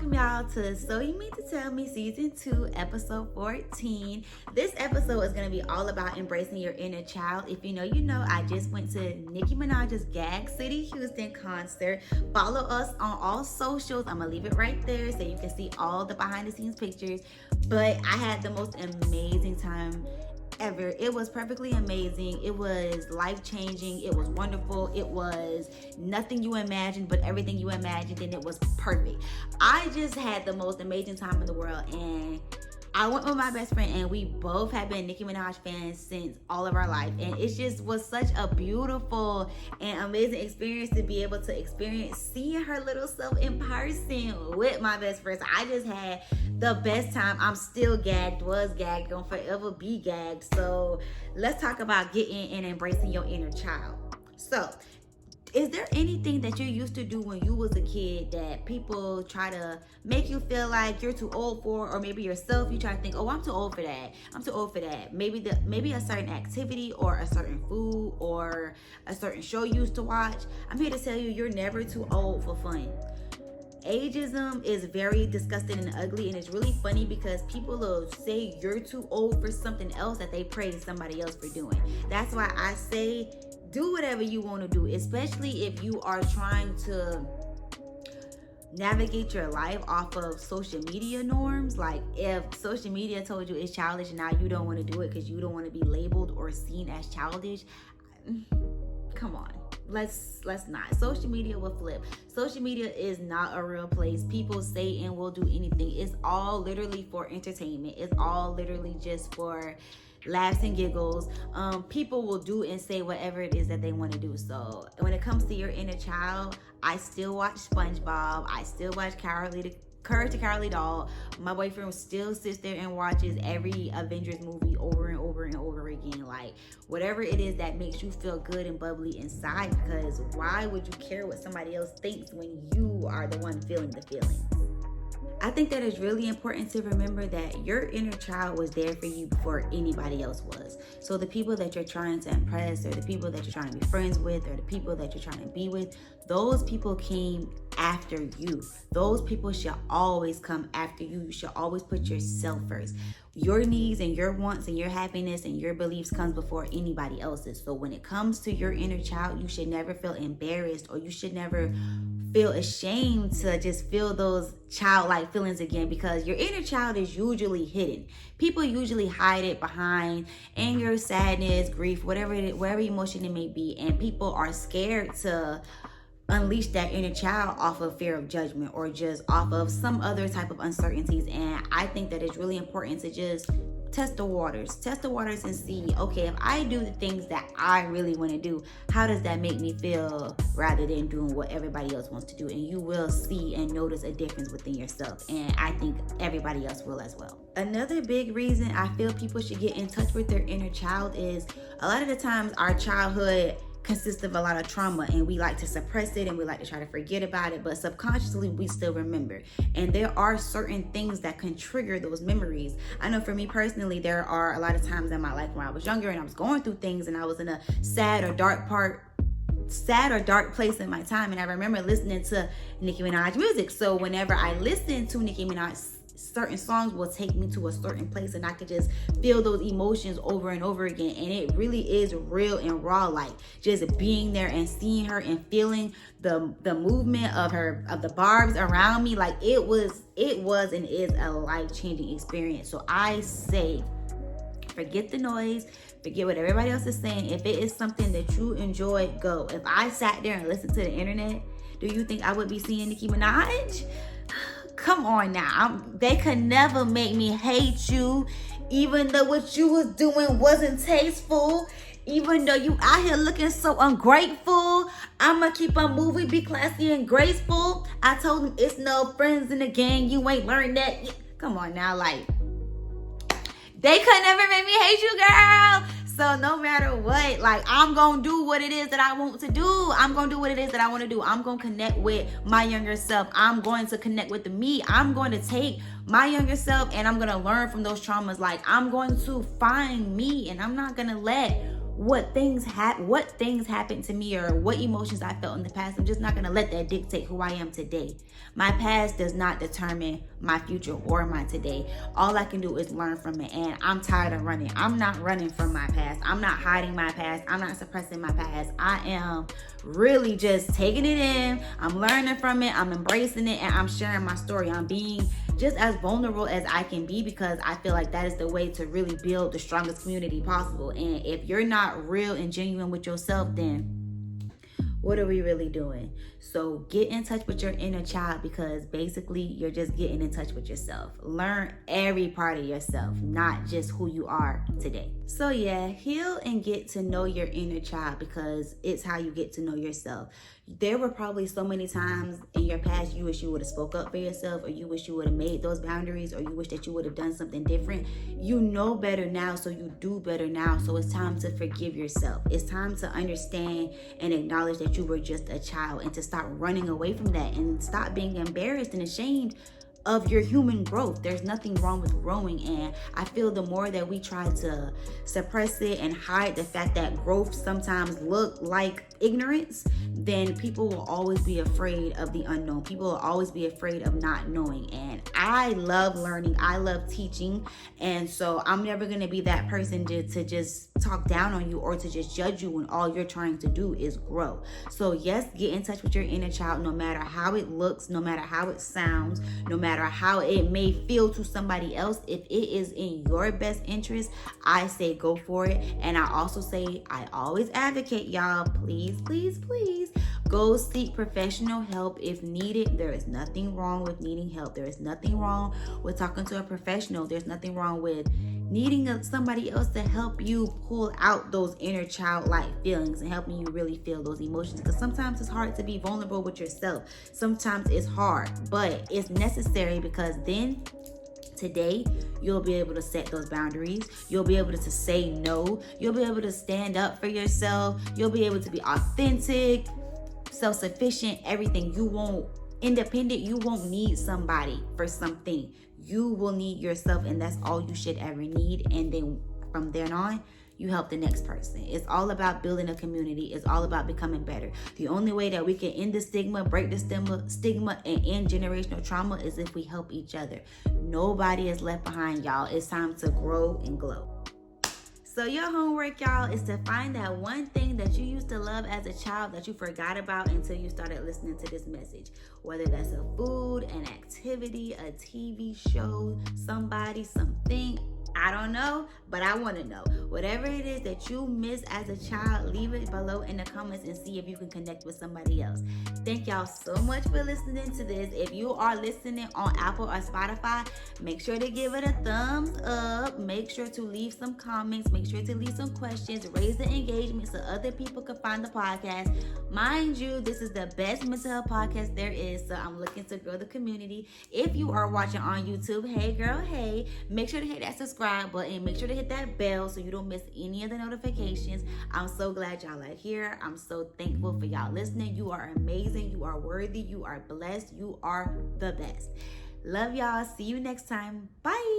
Welcome y'all to So You Mean to Tell Me Season 2, Episode 14. This episode is going to be all about embracing your inner child. If you know, you know. I just went to Nicki Minaj's Gag City, Houston concert. Follow us on all socials. I'm going to leave it right there so you can see all the behind the scenes pictures. But I had the most amazing time ever. It was perfectly amazing. It was life-changing. It was wonderful. It was nothing you imagined, but everything you imagined, and it was perfect. I just had the most amazing time in the world, and I went with my best friend, and we both have been Nicki Minaj fans since all of our life, and it just was such a beautiful and amazing experience to be able to experience seeing her little self in person with my best friend. So I just had the best time. I'm still gagged, was gagged, gonna forever be gagged. So let's talk about getting and embracing your inner child. So is there anything that you used to do when you was a kid that people try to make you feel like you're too old for, or maybe yourself, you try to think, oh, I'm too old for that. I'm too old for that. Maybe a certain activity or a certain food or a certain show you used to watch. I'm here to tell you, you're never too old for fun. Ageism is very disgusting and ugly, and it's really funny because people will say you're too old for something else that they praise somebody else for doing. That's why I say do whatever you want to do, especially if you are trying to navigate your life off of social media norms. Like if social media told you it's childish and now you don't want to do it because you don't want to be labeled or seen as childish, come on. Let's not. Social media will flip. Social media is not a real place. People say and will do anything. It's all literally for entertainment. It's all literally just for laughs and giggles. People will do and say whatever it is that they want to do. So when it comes to your inner child, I still watch SpongeBob. I still watch Courage the Cowardly Dog. My boyfriend still sits there and watches every Avengers movie over and over and over again. Like whatever it is that makes you feel good and bubbly inside, because why would you care what somebody else thinks when you are the one feeling the feelings? I think that it's really important to remember that your inner child was there for you before anybody else was. So the people that you're trying to impress, or the people that you're trying to be friends with, or the people that you're trying to be with, those people came after you. Those people should always come after you. You should always put yourself first. Your needs and your wants and your happiness and your beliefs comes before anybody else's. So when it comes to your inner child, you should never feel embarrassed, or you should never feel ashamed to just feel those childlike feelings again, because your inner child is usually hidden. People usually hide it behind anger, sadness, grief, whatever emotion it may be, and people are scared to unleash that inner child off of fear of judgment or just off of some other type of uncertainties. And I think that it's really important to just test the waters and see, okay, if I do the things that I really want to do, how does that make me feel, rather than doing what everybody else wants to do? And you will see and notice a difference within yourself, and I think everybody else will as well. Another big reason I feel people should get in touch with their inner child is a lot of the times our childhood consists of a lot of trauma, and we like to suppress it and we like to try to forget about it, but subconsciously we still remember. And there are certain things that can trigger those memories. I know for me personally, there are a lot of times in my life when I was younger and I was going through things and I was in a sad or dark place in my time, and I remember listening to Nicki Minaj music. So whenever I listen to Nicki Minaj, certain songs will take me to a certain place, and I could just feel those emotions over and over again. And it really is real and raw, like just being there and seeing her and feeling the movement of the barbs around me. Like it was and is a life-changing experience. So I say, forget the noise, forget what everybody else is saying. If it is something that you enjoy, go. If I sat there and listened to the internet, do you think I would be seeing Nicki Minaj? Come on now. They could never make me hate you, even though what you was doing wasn't tasteful. Even though you out here looking so ungrateful, I'ma keep on moving, be classy and graceful. I told him it's no friends in the gang. You ain't learned that. Come on now, like they could never make me hate you, girl. So no matter what, like I'm gonna do what it is that I want to do. I'm gonna do what it is that I want to do. I'm gonna connect with my younger self. I'm going to connect with me. I'm going to take my younger self and I'm gonna learn from those traumas. Like I'm going to find me, and I'm not gonna let what things happened to me or what emotions I felt in the past. I'm just not gonna let that dictate who I am today. My past does not determine my future or my today. All I can do is learn from it, and I'm tired of running. I'm not running from my past. I'm not hiding my past. I'm not suppressing my past. I am really just taking it in. I'm learning from it. I'm embracing it, and I'm sharing my story. I'm being just as vulnerable as I can be, because I feel like that is the way to really build the strongest community possible. And if you're not real and genuine with yourself, then what are we really doing? So get in touch with your inner child, because basically you're just getting in touch with yourself. Learn every part of yourself, not just who you are today. So yeah, heal and get to know your inner child, because it's how you get to know yourself. There were probably so many times in your past you wish you would have spoke up for yourself, or you wish you would have made those boundaries, or you wish that you would have done something different. You know better now, so you do better now. So it's time to forgive yourself. It's time to understand and acknowledge that you were just a child, and to stop running away from that, and stop being embarrassed and ashamed of your human growth. There's nothing wrong with growing, and I feel the more that we try to suppress it and hide the fact that growth sometimes look like ignorance, then people will always be afraid of the unknown. People will always be afraid of not knowing. And I love learning. I love teaching. And so I'm never going to be that person to just talk down on you or to just judge you when all you're trying to do is grow. So yes, get in touch with your inner child, no matter how it looks, no matter how it sounds, no matter how it may feel to somebody else. If it is in your best interest, I say go for it. And I also say, I always advocate, y'all, please, go seek professional help if needed. There is nothing wrong with needing help. There is nothing wrong with talking to a professional. There's nothing wrong with needing somebody else to help you pull out those inner childlike feelings and helping you really feel those emotions, because sometimes it's hard to be vulnerable with yourself. Sometimes it's hard, but it's necessary, because then today you'll be able to set those boundaries. You'll be able to say no. You'll be able to stand up for yourself. You'll be able to be authentic, self-sufficient, everything. You won't independent. You won't need somebody for something. You will need yourself, and that's all you should ever need. And then from then on, you help the next person. It's all about building a community. It's all about becoming better. The only way that we can end the stigma, break the stigma, and end generational trauma is if we help each other. Nobody is left behind, y'all. It's time to grow and glow. So your homework, y'all, is to find that one thing that you used to love as a child that you forgot about until you started listening to this message. Whether that's a food, an activity, a TV show, somebody, something, I don't know, but I want to know. Whatever it is that you miss as a child, leave it below in the comments and see if you can connect with somebody else. Thank y'all so much for listening to this. If you are listening on Apple or Spotify, make sure to give it a thumbs up. Make sure to leave some comments. Make sure to leave some questions. Raise the engagement so other people can find the podcast. Mind you, this is the best mental health podcast there is, so I'm looking to grow the community. If you are watching on YouTube, hey girl, hey, make sure to hit that subscribe button. Make sure to hit that bell so you don't miss any of the notifications. I'm so glad y'all are here. I'm so thankful for y'all listening. You are amazing. You are worthy. You are blessed. You are the best. Love y'all. See you next time. Bye.